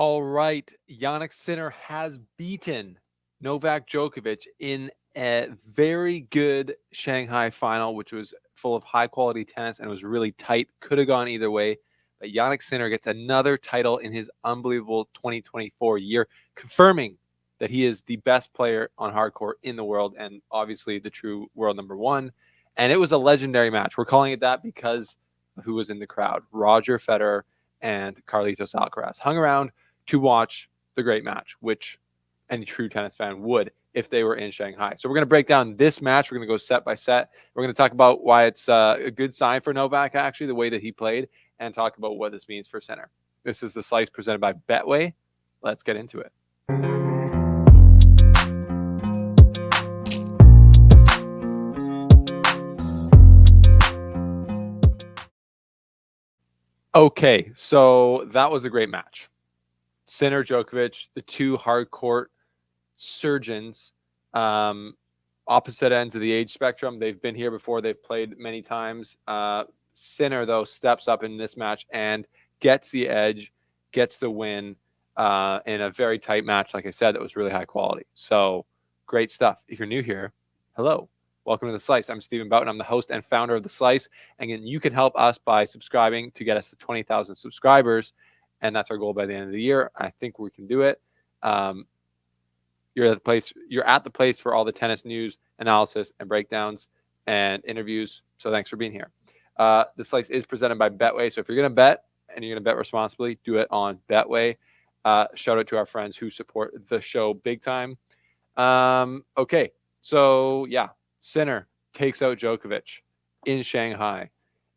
All right. Jannik Sinner has beaten Novak Djokovic in a very good Shanghai final, which was full of high quality tennis and was really tight. Could have gone either way. But Jannik Sinner gets another title in his unbelievable 2024 year, confirming that he is the best player on hard court in the world and obviously the true world number one. And it was a legendary match. We're calling it that because of who was in the crowd. Roger Federer and Carlitos Alcaraz hung around to watch the great match, which any true tennis fan would if they were in Shanghai. So we're going to break down this match. We're going to go set by set. We're going to talk about why it's a good sign for Novak, actually, the way that he played, and talk about what this means for Sinner. This is The Slice presented by Betway. Let's get into it. Okay, so that was a great match. Sinner, Djokovic, the two hard court surgeons, opposite ends of the age spectrum. They've been here before. They've played many times. Sinner, though, steps up in this match and gets the edge, gets the win in a very tight match. Like I said, that was really high quality. So great stuff. If you're new here, hello. Welcome to The Slice. I'm Stephen Boughton. I'm the host and founder of The Slice. And you can help us by subscribing to get us to 20,000 subscribers. And that's our goal by the end of the year. I think we can do it. You're at the place for all the tennis news, analysis, and breakdowns and interviews. So thanks for being here. The Slice is presented by Betway. So if you're going to bet and you're going to bet responsibly, do it on Betway. Shout out to our friends who support the show big time. Okay, so yeah, Sinner takes out Djokovic in Shanghai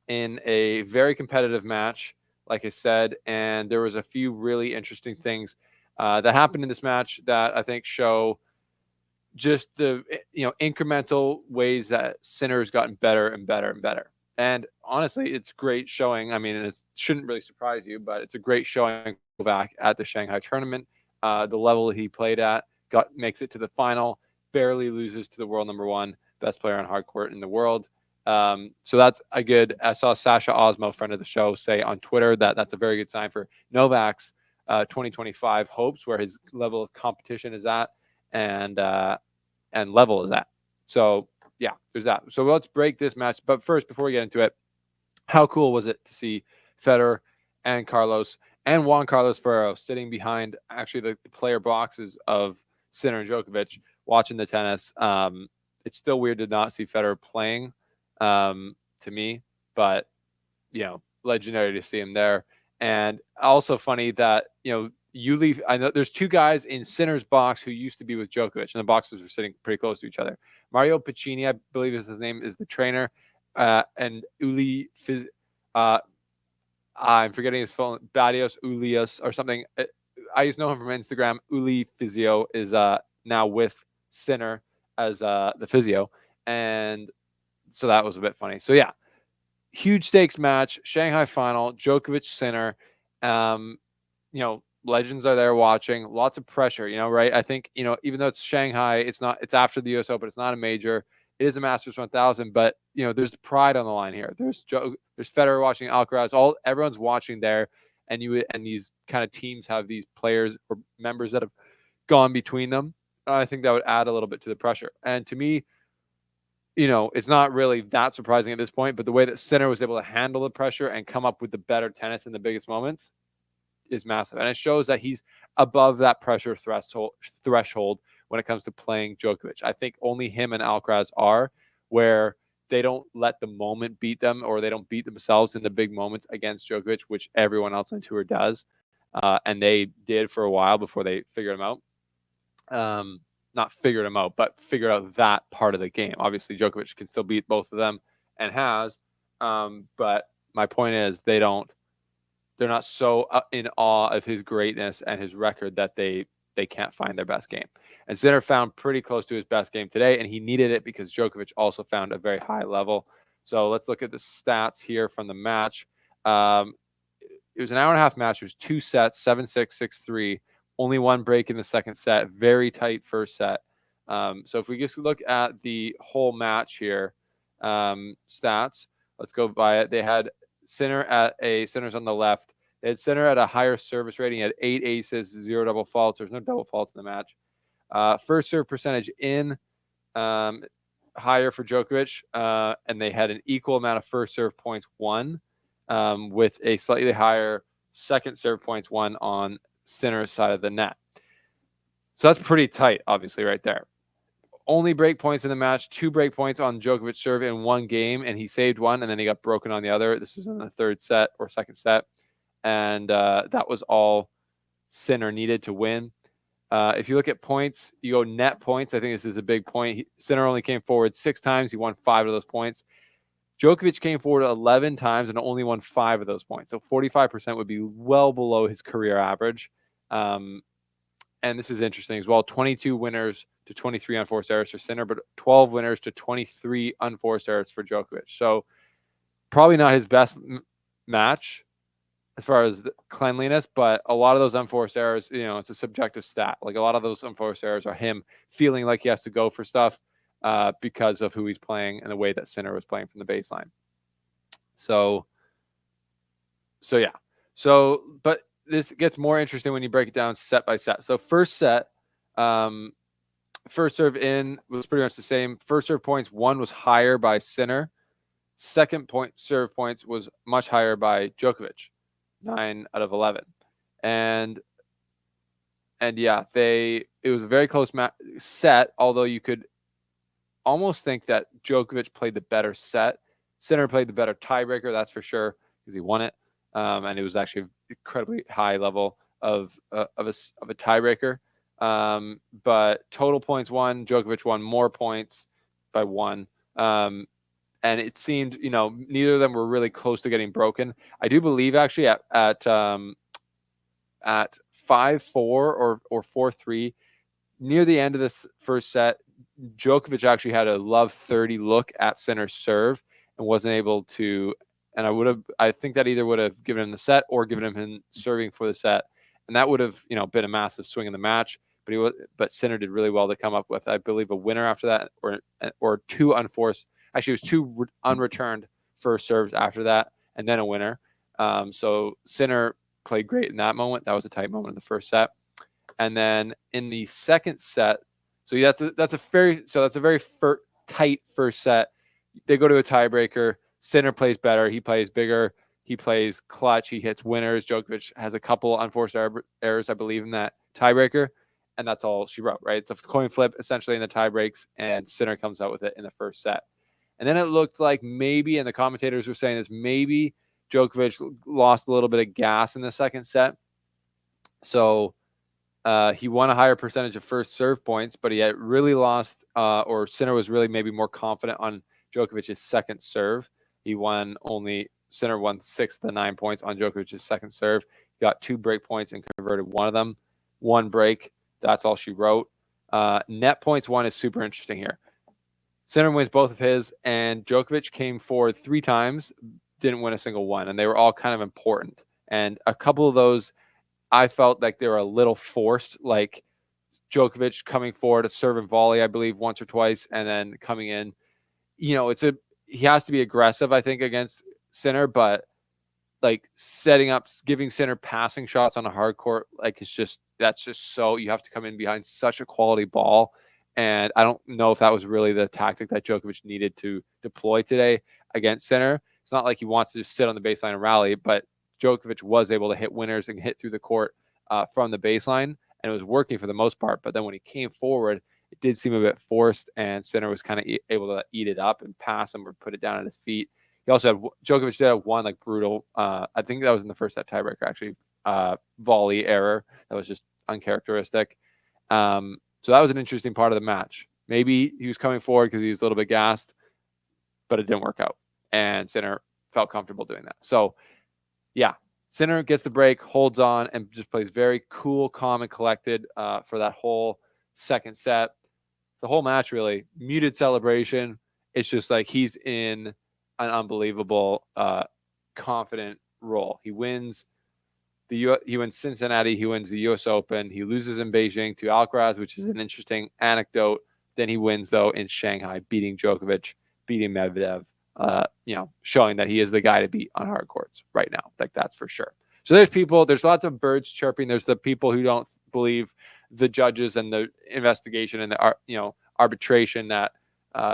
in a very competitive match, like I said, and there was a few really interesting things that happened in this match that I think show just the incremental ways that Sinner's gotten better and better and better. And honestly, it's great showing. I mean, it shouldn't really surprise you, but it's a great showing back at the Shanghai tournament. The level he played at makes it to the final, barely loses to the world number one, best player on hard court in the world. So that's a good. I saw Sasha Osmo, friend of the show, say on Twitter that that's a very good sign for Novak's 2025 hopes, where his level of competition is at and level is at. So yeah, there's that. So let's break this match. But first, before we get into it, how cool was it to see Federer and Carlos and Juan Carlos Ferrero sitting behind actually the player boxes of Sinner and Djokovic watching the tennis? It's still weird to not see Federer playing to me, but legendary to see him there. And also funny that I know there's two guys in Sinner's box who used to be with Djokovic, and the boxes were sitting pretty close to each other. Mario Piccini, I believe is his name, is the trainer, and Uli I'm forgetting his phone, Badios Ulias or something. I just know him from Instagram. Uli Physio is now with Sinner as the physio, and so that was a bit funny. So yeah, huge stakes match, Shanghai final, Djokovic Sinner. Legends are there watching, lots of pressure, right? I think, even though it's Shanghai, it's after the US Open, it's not a major. It is a Masters 1000, but there's pride on the line here. There's Federer watching, Alcaraz, everyone's watching there, and these kind of teams have these players or members that have gone between them. I think that would add a little bit to the pressure. And to me, it's not really that surprising at this point, but the way that Sinner was able to handle the pressure and come up with the better tennis in the biggest moments is massive. And it shows that he's above that pressure threshold when it comes to playing Djokovic. I think only him and Alcaraz are, where they don't let the moment beat them, or they don't beat themselves in the big moments against Djokovic, which everyone else on tour does. And they did for a while before they figured him out. Not figured him out, but figured out that part of the game. Obviously, Djokovic can still beat both of them and has. But my point is, they're not so in awe of his greatness and his record that they can't find their best game. And Sinner found pretty close to his best game today, and he needed it because Djokovic also found a very high level. So let's look at the stats here from the match. It was an hour and a half match. It was two sets, 7-6, 6-3. Only one break in the second set. Very tight first set. So if we just look at the whole match here, stats, let's go by it. They had Sinner's on the left. They had Sinner at a higher service rating. He had 8 aces, 0 double faults. There's no double faults in the match. First serve percentage in higher for Djokovic, and they had an equal amount of first serve points won, with a slightly higher second serve points won on Sinner's side of the net. So that's pretty tight, obviously, right there. Only break points in the match, 2 break points on Djokovic serve in one game, and he saved one, and then he got broken on the other. This is in the third set or second set, and that was all Sinner needed to win. If you look at points, you go net points. I think this is a big point. Sinner only came forward 6 times. He won 5 of those points. Djokovic came forward 11 times and only won 5 of those points. So 45% would be well below his career average. And this is interesting as well. 22 winners to 23 unforced errors for Sinner, but 12 winners to 23 unforced errors for Djokovic. So probably not his best match as far as the cleanliness, but a lot of those unforced errors, it's a subjective stat. Like a lot of those unforced errors are him feeling like he has to go for stuff because of who he's playing and the way that Sinner was playing from the baseline. So yeah. But this gets more interesting when you break it down set by set. So first set, first serve in was pretty much the same. First serve points, 1 was higher by Sinner. Second point serve points was much higher by Djokovic. 9 out of 11. And yeah, it was a very close set, although you could almost think that Djokovic played the better set. Sinner played the better tiebreaker, that's for sure, because he won it. And it was actually an incredibly high level of a tiebreaker. But total points won, Djokovic won more points by 1. And it seemed, neither of them were really close to getting broken. I do believe actually at 5-4 or 4-3, near the end of this first set, Djokovic actually had a love 30 look at Sinner's serve and wasn't able to. And I think that either would have given him the set or given him serving for the set, and that would have been a massive swing in the match. But Sinner did really well to come up with, I believe, a winner after that, or 2 unforced. Actually, it was 2 unreturned first serves after that, and then a winner. So Sinner played great in that moment. That was a tight moment in the first set. And then in the second set, so that's a very tight first set. They go to a tiebreaker. Sinner plays better. He plays bigger. He plays clutch. He hits winners. Djokovic has a couple unforced errors, I believe, in that tiebreaker. And that's all she wrote, right? It's a coin flip, essentially, in the tie breaks, and Sinner comes out with it in the first set. And then it looked like maybe, and the commentators were saying this, maybe Djokovic lost a little bit of gas in the second set. So he won a higher percentage of first serve points, but he had really lost, or Sinner was really maybe more confident on Djokovic's second serve. Sinner won 6 of the 9 points on Djokovic's second serve. He got 2 break points and converted one of them. 1 break. That's all she wrote. Net points won is super interesting here. Sinner wins both of his, and Djokovic came forward 3 times, didn't win a single one, and they were all kind of important. And a couple of those, I felt like they were a little forced, like Djokovic coming forward, a serve and volley, I believe, once or twice, and then coming in. He has to be aggressive, I think, against Sinner, but like setting up, giving Sinner passing shots on a hard court, like that's just so, you have to come in behind such a quality ball. And I don't know if that was really the tactic that Djokovic needed to deploy today against Sinner. It's not like he wants to just sit on the baseline and rally, but Djokovic was able to hit winners and hit through the court from the baseline, and it was working for the most part. But then when he came forward, it did seem a bit forced, and Sinner was kind of able to eat it up and pass him or put it down at his feet. He also had, Djokovic did have one like brutal, I think that was in the first set tiebreaker actually, volley error that was just uncharacteristic. So that was an interesting part of the match. Maybe he was coming forward because he was a little bit gassed, but it didn't work out. And Sinner felt comfortable doing that. So, yeah, Sinner gets the break, holds on, and just plays very cool, calm, and collected for that whole second set. The whole match, really, muted celebration. It's just like he's in an unbelievable, confident role. He wins he wins Cincinnati. He wins the U.S. Open. He loses in Beijing to Alcaraz, which is an interesting anecdote. Then he wins, though, in Shanghai, beating Djokovic, beating Medvedev, showing that he is the guy to beat on hard courts right now. Like, that's for sure. So there's lots of birds chirping. There's the people who don't believe the judges and the investigation and the arbitration that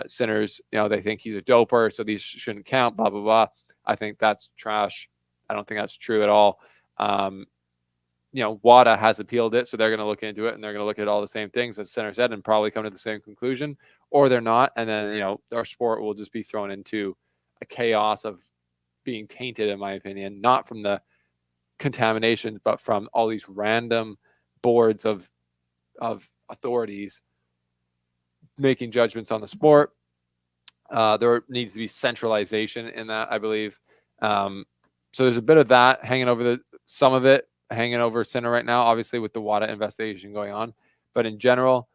Sinner's, they think he's a doper, so these shouldn't count, blah, blah, blah. I think that's trash. I don't think that's true at all. WADA has appealed it, so they're going to look into it, and they're going to look at all the same things as Sinner said and probably come to the same conclusion, or they're not. And then, our sport will just be thrown into a chaos of being tainted, in my opinion, not from the contaminations, but from all these random boards of authorities making judgments on the sport. There needs to be centralization in that, I believe. So there's a bit of that hanging over some of it hanging over Sinner right now, obviously with the WADA investigation going on. But in general,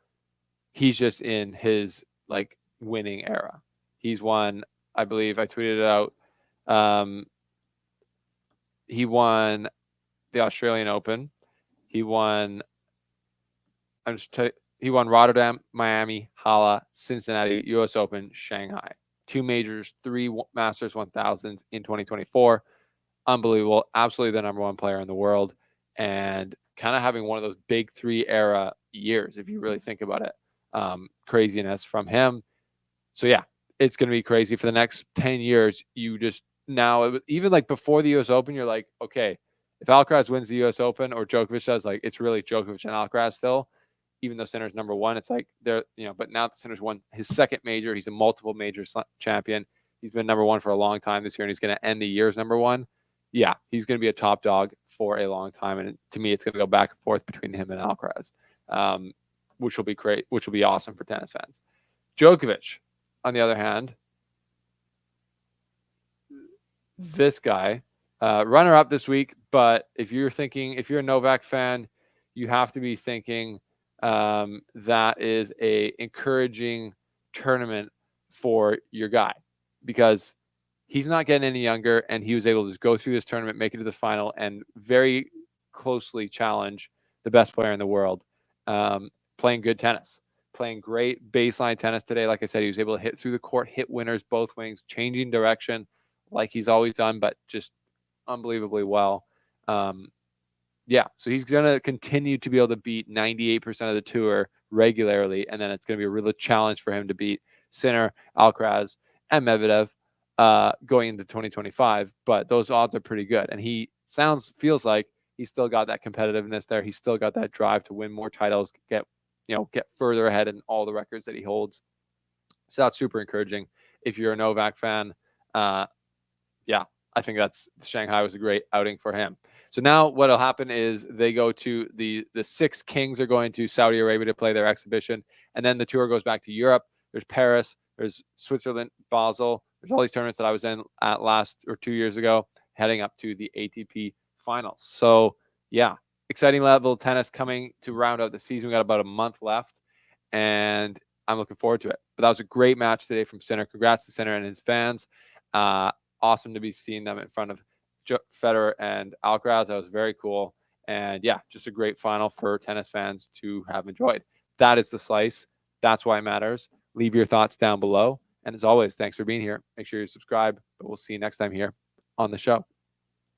he's just in his winning era. He's won, I believe, I tweeted it out. He won the Australian Open. He won. He won Rotterdam, Miami, Halle, Cincinnati, U.S. Open, Shanghai. 2 majors, 3 Masters 1000s in 2024. Unbelievable. Absolutely the number 1 player in the world. And kind of having one of those big 3 era years, if you really think about it. Craziness from him. So, yeah, it's going to be crazy for the next 10 years. You just now, even before the U.S. Open, you're like, okay, if Alcaraz wins the U.S. Open or Djokovic does, it's really Djokovic and Alcaraz still. Even though Sinner's number 1, it's but now the Sinner's won his second major. He's a multiple major champion. He's been number 1 for a long time this year, and he's going to end the year as number 1. Yeah, he's going to be a top dog for a long time. And to me, it's going to go back and forth between him and Alcaraz, which will be great, which will be awesome for tennis fans. Djokovic, on the other hand, this guy, runner-up this week. But if you're a Novak fan, you have to be thinking that is a encouraging tournament for your guy, because he's not getting any younger, and he was able to just go through this tournament, make it to the final, and very closely challenge the best player in the world, playing good tennis, playing great baseline tennis today. Like I said, he was able to hit through the court, hit winners both wings, changing direction like he's always done, but just unbelievably well. So he's going to continue to be able to beat 98% of the tour regularly, and then it's going to be a real challenge for him to beat Sinner, Alcaraz, and Medvedev going into 2025. But those odds are pretty good, and he feels like he's still got that competitiveness there. He's still got that drive to win more titles, get further ahead in all the records that he holds. So that's super encouraging. If you're a Novak fan, I think Shanghai was a great outing for him. So now what'll happen is they go to the 6 kings are going to Saudi Arabia to play their exhibition, and then the tour goes back to Europe. There's Paris, there's Switzerland, Basel. There's all these tournaments that I was in at last or 2 years ago, heading up to the ATP finals. So yeah, exciting level of tennis coming to round out the season. We got about a month left, and I'm looking forward to it. But that was a great match today from Sinner. Congrats to Sinner and his fans. Awesome to be seeing them in front of Federer and Alcaraz. That was very cool. And yeah, just a great final for tennis fans to have enjoyed. That is the slice. That's why it matters. Leave your thoughts down below. And as always, thanks for being here. Make sure you subscribe. But we'll see you next time here on the show.